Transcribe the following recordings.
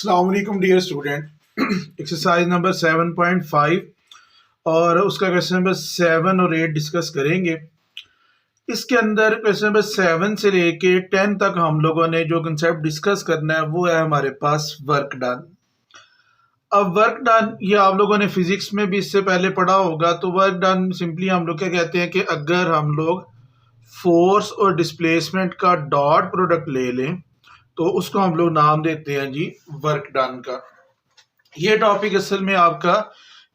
अस्सलाम वालेकुम dear student. Exercise number 7.5 और उसका क्वेश्चन नंबर 7 और 8 डिस्कस करेंगे। इसके अंदर क्वेश्चन नंबर 7 से लेके 10 तक हम लोगों ने जो कंसेप्ट डिस्कस करना है वो है हमारे पास वर्क डन। अब वर्क डन ये आप लोगों ने फिजिक्स में भी इससे पहले पढ़ा होगा। तो वर्क डन सिंपली हम लोग क्या कहते हैं कि अगर हम लोग फोर्स और डिस्प्लेसमेंट का डॉट प्रोडक्ट ले लें तो उसको हम लोग नाम देते हैं जी वर्क डन का। ये टॉपिक असल में आपका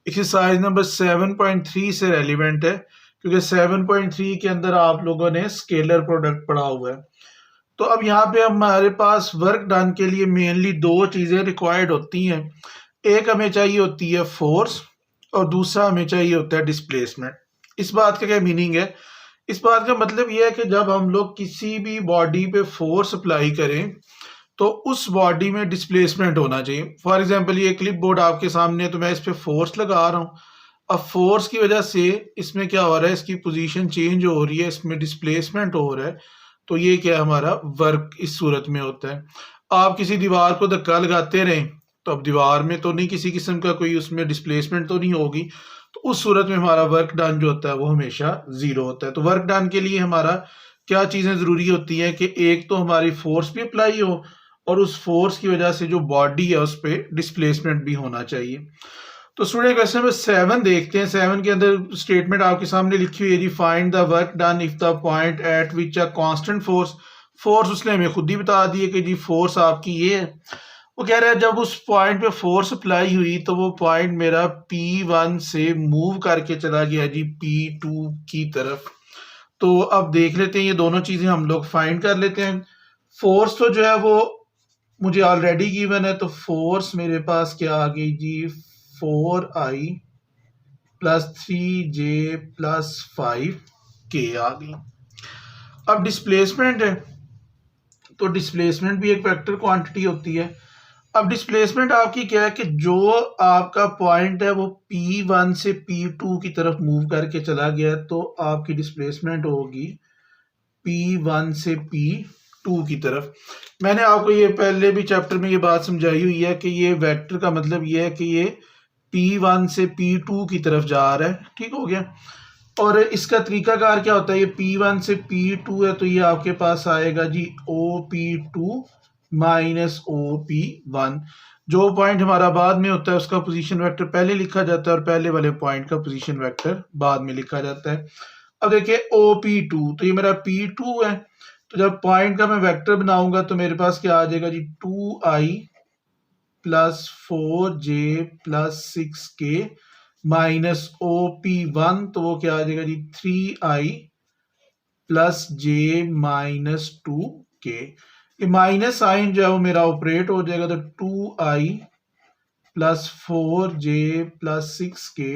एक्सरसाइज नंबर 7.3 से रेलिवेंट है, क्योंकि 7.3 के अंदर आप लोगों ने स्केलर प्रोडक्ट पढ़ा हुआ है। तो अब यहाँ पे हमारे पास वर्क डन के लिए मेनली दो चीज़ें रिक्वायर्ड होती हैं। एक हमें चाहिए होती है फोर्स और दूसरा हमें चाहिए होता है डिस्प्लेसमेंट। इस बात का क्या मीनिंग है? इस बात का मतलब यह है कि जब हम लोग किसी भी बॉडी पे फोर्स अप्लाई करें तो उस बॉडी में डिस्प्लेसमेंट होना चाहिए। फॉर एग्जांपल ये क्लिप बोर्ड आपके सामने है, तो मैं इस पे फोर्स लगा रहा हूँ। अब फोर्स की वजह से इसमें क्या हो रहा है, इसकी पोजीशन चेंज हो रही है, इसमें डिस्प्लेसमेंट हो रहा है। तो ये क्या हमारा वर्क इस सूरत में होता है। आप किसी दीवार को धक्का लगाते रहें तो अब दीवार में तो नहीं किसी किस्म का कोई उसमें डिस्प्लेसमेंट तो नहीं होगी, तो उस सूरत में हमारा वर्क डन जो होता है वो हमेशा जीरो होता है। तो वर्क डन के लिए हमारा क्या चीज़ें ज़रूरी होती हैं कि एक तो हमारी फोर्स भी अप्लाई हो और उस फोर्स की वजह से जो बॉडी है उस पर डिस्प्लेसमेंट भी होना चाहिए। तो स्टूडेंट क्वेश्चन नंबर 7 देखते हैं। 7 के अंदर स्टेटमेंट आपके सामने लिखी हुई है, find the work done if the point eight which a constant force. Force उसने हमें खुद ही बता दी है कि जी फोर्स आपकी ये है। वो कह रहा है जब उस पॉइंट पे फोर्स अप्लाई हुई तो वो पॉइंट मेरा P1 से मूव करके चला गया जी P2 की तरफ। तो अब देख लेते हैं, ये दोनों चीजें हम लोग फाइंड कर लेते हैं। फोर्स तो जो है वो मुझे ऑलरेडी गिवन है, तो फोर्स मेरे पास क्या आ गई जी 4I plus 3J plus 5K आ गई। अब डिस्प्लेसमेंट है तो डिस्प्लेसमेंट भी एक वेक्टर क्वांटिटी होती है। अब डिस्प्लेसमेंट आपकी क्या है कि जो आपका पॉइंट है वो P1 से P2 की तरफ मूव करके चला गया, तो आपकी डिस्प्लेसमेंट होगी P1 से P2 की तरफ। मैंने आपको ये पहले भी चैप्टर में ये बात समझाई हुई है कि ये वेक्टर का मतलब ये है कि ये P1 से P2 की तरफ जा रहा है। ठीक हो गया। और इसका तरीकाकार क्या होता है, ये P1 से P2 है तो ये आपके पास आएगा जी OP2 माइनस OP1। जो पॉइंट हमारा बाद में होता है उसका पोजीशन वेक्टर पहले लिखा जाता है और पहले वाले पॉइंट का पोजीशन वेक्टर बाद में लिखा जाता है। अब देखिए OP2, तो ये मेरा P2 है, तो जब पॉइंट का मैं वेक्टर बनाऊंगा तो मेरे पास क्या आ जाएगा जी 2I plus 4J plus 6K minus OP1, तो वो क्या आ जाएगा जी 3I plus J minus 2K। ये माइनस साइन जो है वो मेरा ऑपरेट हो जाएगा, तो 2I plus 4J plus 6K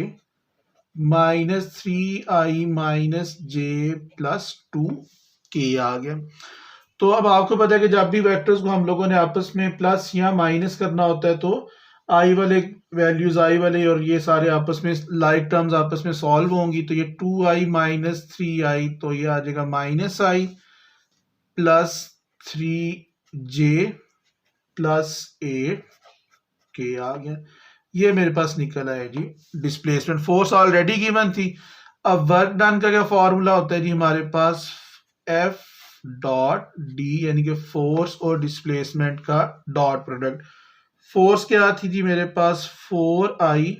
minus 3I minus J plus 2K आ गया। तो अब आपको पता है कि जब भी वेक्टर्स को हम लोगों ने आपस में प्लस या माइनस करना होता है तो आई वाले वैल्यूज आई वाले और ये सारे आपस में लाइक टर्म्स आपस में सॉल्व होंगी। तो ये 2I माइनस 3I, तो ये आ जाएगा minus I plus 3J plus 8K आ गया। ये मेरे पास निकल आया जी डिस्प्लेसमेंट। फोर्स ऑलरेडी गिवन थी। अब वर्क डन का क्या फॉर्मूला होता है जी हमारे पास F डॉट डी, यानी कि फोर्स और डिस्प्लेसमेंट का डॉट प्रोडक्ट। फोर्स क्या थी जी मेरे पास 4I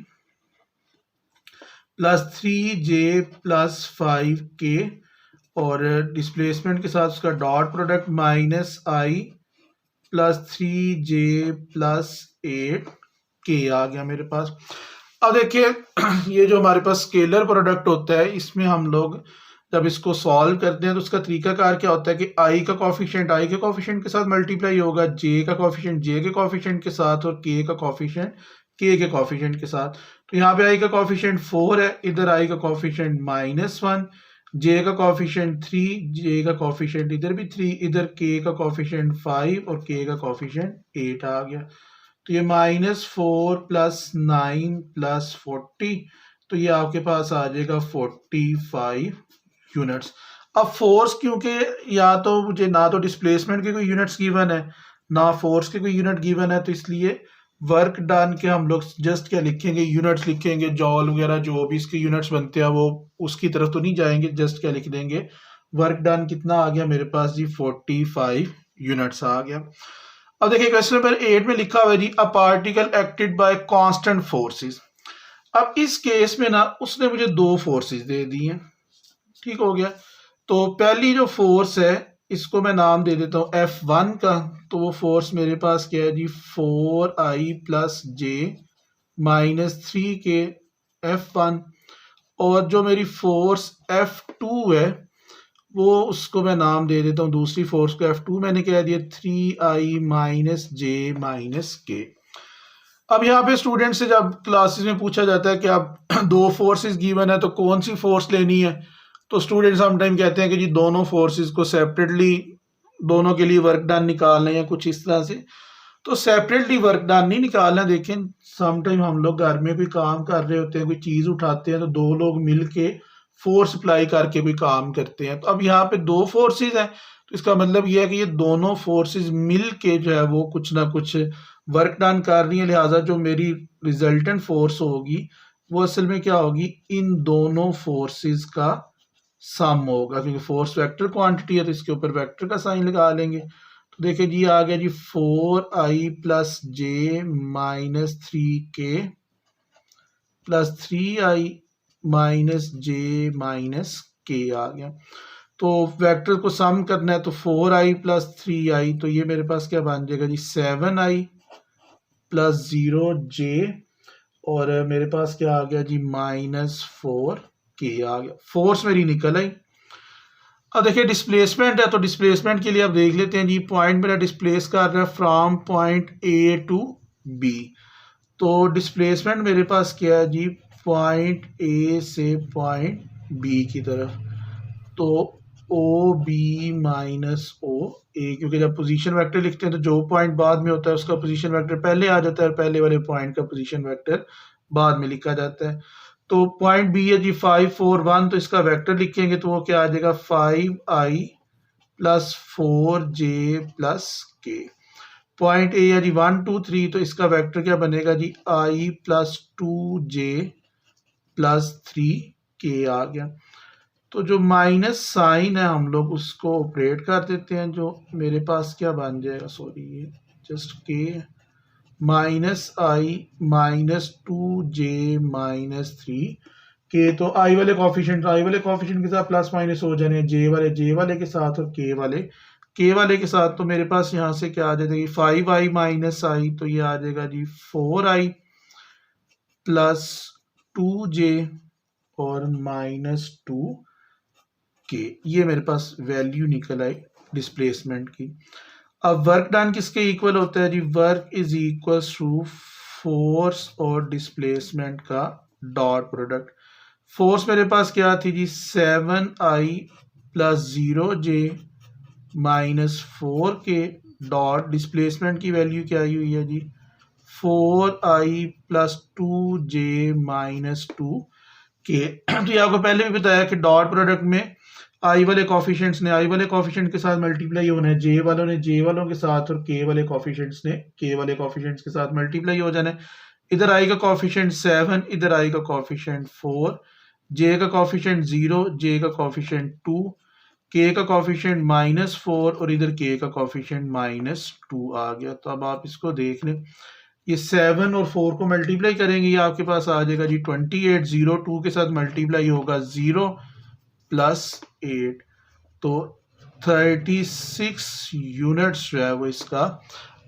plus 3J plus 5K और डिस्प्लेसमेंट के साथ उसका dot product minus I plus 3J plus 8K आ गया मेरे पास। अब देखिए ये जो हमारे पास स्केलर प्रोडक्ट होता है इसमें हम लोग जब इसको सॉल्व करते हैं तो उसका तरीकाकार क्या होता है कि I का कॉफिशिएंट I के कॉफिशिएंट के साथ मल्टीप्लाई होगा, J का कॉफिशिएंट J के कॉफिशिएंट के साथ और K का कॉफिशिएंट K के कॉफिशिएंट के साथ। तो यहाँ पे I का कॉफिशिएंट 4 है, इधर I का कॉफिशिएंट -1, J का कॉफिशिएंट 3, J का कॉफिशिएंट इधर भी 3, इधर K का कॉफिशिएंट 5 और K का कॉफिशिएंट 8 आ गया। तो ये -4 प्लस 9 प्लस 40, तो ये आपके पास आ जाएगा 45 यूनिट्स। अब फोर्स क्योंकि या तो मुझे ना तो डिस्प्लेसमेंट की कोई यूनिट्स गिवन है ना फोर्स के कोई यूनिट गिवन है, तो इसलिए वर्क डन के हम लोग जस्ट क्या लिखेंगे, यूनिट्स लिखेंगे, जॉल वगैरह जो भी इसके यूनिट्स बनते हैं वो उसकी तरफ तो नहीं जाएंगे, जस्ट क्या लिख देंगे, वर्क डन कितना आ गया मेरे पास जी, 45 यूनिट्स आ गया। अब देखिए क्वेश्चन नंबर 8 में लिखा हुआ है जी, a particle acted by constant forces. अब इस केस में ना उसने मुझे दो फोर्सेस दे दी हैं, ठीक हो गया। तो पहली जो फोर्स है इसको मैं नाम दे देता हूँ F1 का, तो वो फोर्स मेरे पास क्या है जी, 4I plus J minus 3K F1। और जो मेरी फोर्स F2 है वो उसको मैं नाम दे देता हूँ, दूसरी फोर्स को F2 मैंने कह दिया 3I माइनस जे माइनस के। अब यहाँ पे स्टूडेंट से जब क्लासेस में पूछा जाता है कि आप दो फोर्सेस गिवन है तो कौन सी फोर्स लेनी है, तो स्टूडेंट समटाइम कहते हैं कि जी दोनों फोर्सेस को सेपरेटली दोनों के लिए वर्क डन निकालना है या कुछ इस तरह से। तो सेपरेटली वर्क डन नहीं निकालना। देखें समटाइम हम लोग घर में कोई काम कर रहे होते हैं, कोई चीज उठाते हैं, तो दो लोग मिलके फोर्स अप्लाई करके कोई काम करते हैं। तो अब यहाँ पे दो फोर्सेस हैं, तो इसका मतलब यह है कि ये दोनों फोर्सेस मिल के जो है वो कुछ ना कुछ वर्क डन कर रही है, लिहाजा जो मेरी रिजल्टेंट फोर्स होगी वो असल में क्या होगी, इन दोनों फोर्सेस का सम होगा, क्योंकि फोर्स वेक्टर क्वांटिटी है तो इसके ऊपर वेक्टर का साइन लगा लेंगे। तो देखिए जी आ गया जी 4I plus J minus 3K plus 3I minus J minus K आ गया। तो वेक्टर को सम करना है तो 4I प्लस 3I, तो ये मेरे पास क्या बन जाएगा जी 7I प्लस 0J, और मेरे पास क्या आ गया जी माइनस 4K आ गया। फोर्स मेरी निकल आई। अब देखिए डिस्प्लेसमेंट है, तो डिस्प्लेसमेंट के लिए आप देख लेते हैं जी, पॉइंट मेरा डिस्प्लेस कर रहा है from point A to B. तो डिस्प्लेसमेंट मेरे पास क्या है जी, पॉइंट ए से पॉइंट बी की तरफ, तो ओ बी माइनस ओ ए, क्योंकि जब पोजीशन वेक्टर लिखते हैं तो जो पॉइंट बाद में होता है उसका पोजीशन वेक्टर पहले आ जाता है, पहले वाले पॉइंट का पोजीशन वेक्टर बाद में लिखा जाता है। तो पॉइंट बी है जी 5 4 1, तो इसका वेक्टर लिखेंगे तो वो क्या आ जाएगा 5I प्लस 4J प्लस के। पॉइंट ए है जी 1 2 3, तो इसका वेक्टर क्या बनेगा जी I plus 2J plus 3K आ गया। तो जो माइनस साइन है हम लोग उसको ऑपरेट कर देते हैं, जो मेरे पास क्या बन जाएगा, सॉरी ये जस्ट के minus I minus 2J minus 3K। तो आई वाले कॉफिशिएंट के साथ प्लस माइनस हो जाने, जे वाले के साथ और के वाले के साथ। तो मेरे पास यहाँ से क्या आ जाएगा 5I माइनस I, तो ये आ जाएगा जी 4I प्लस 2J और माइनस 2K। ये मेरे पास वैल्यू निकल आई डिस्प्लेसमेंट की। अब वर्क डन किसके इक्वल होता है जी, work is equal to force और डिस्प्लेसमेंट का डॉट प्रोडक्ट। फोर्स मेरे पास क्या थी जी 7I plus 0J minus 4K dot displacement की वैल्यू क्या आई हुई है जी 4I plus 2J minus 2K। तो ये आपको पहले भी बताया कि डॉट प्रोडक्ट में आई वाले कॉफिशिएंट्स ने आई वाले कॉफिशिएंट के साथ मल्टीप्लाई होना है, जे वालों ने जे वालों के साथ, और के वाले कॉफिशिएंट्स ने के वाले कॉफिशिएंट्स के साथ मल्टीप्लाई हो जाना है। इधर आई का कॉफिशिएंट 7, इधर आई का कॉफिशिएंट 4, जे का कॉफिशिएंट 0, जे का कॉफिशिएंट 2, के का कॉफिशिएंट माइनस 4 और इधर के का कॉफिशिएंट माइनस 2 आ गया। तो अब आप इसको देख लें, ये 7 और 4 को मल्टीप्लाई करेंगे, ये आपके पास आ जाएगा जी 28, 0 2 के साथ मल्टीप्लाई होगा 0 प्लस 8, तो 36 यूनिट्स जो है वो इसका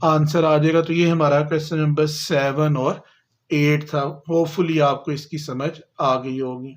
आंसर आ जाएगा। तो ये हमारा क्वेश्चन नंबर 7 और 8 था। होपफुली आपको इसकी समझ आ गई होगी।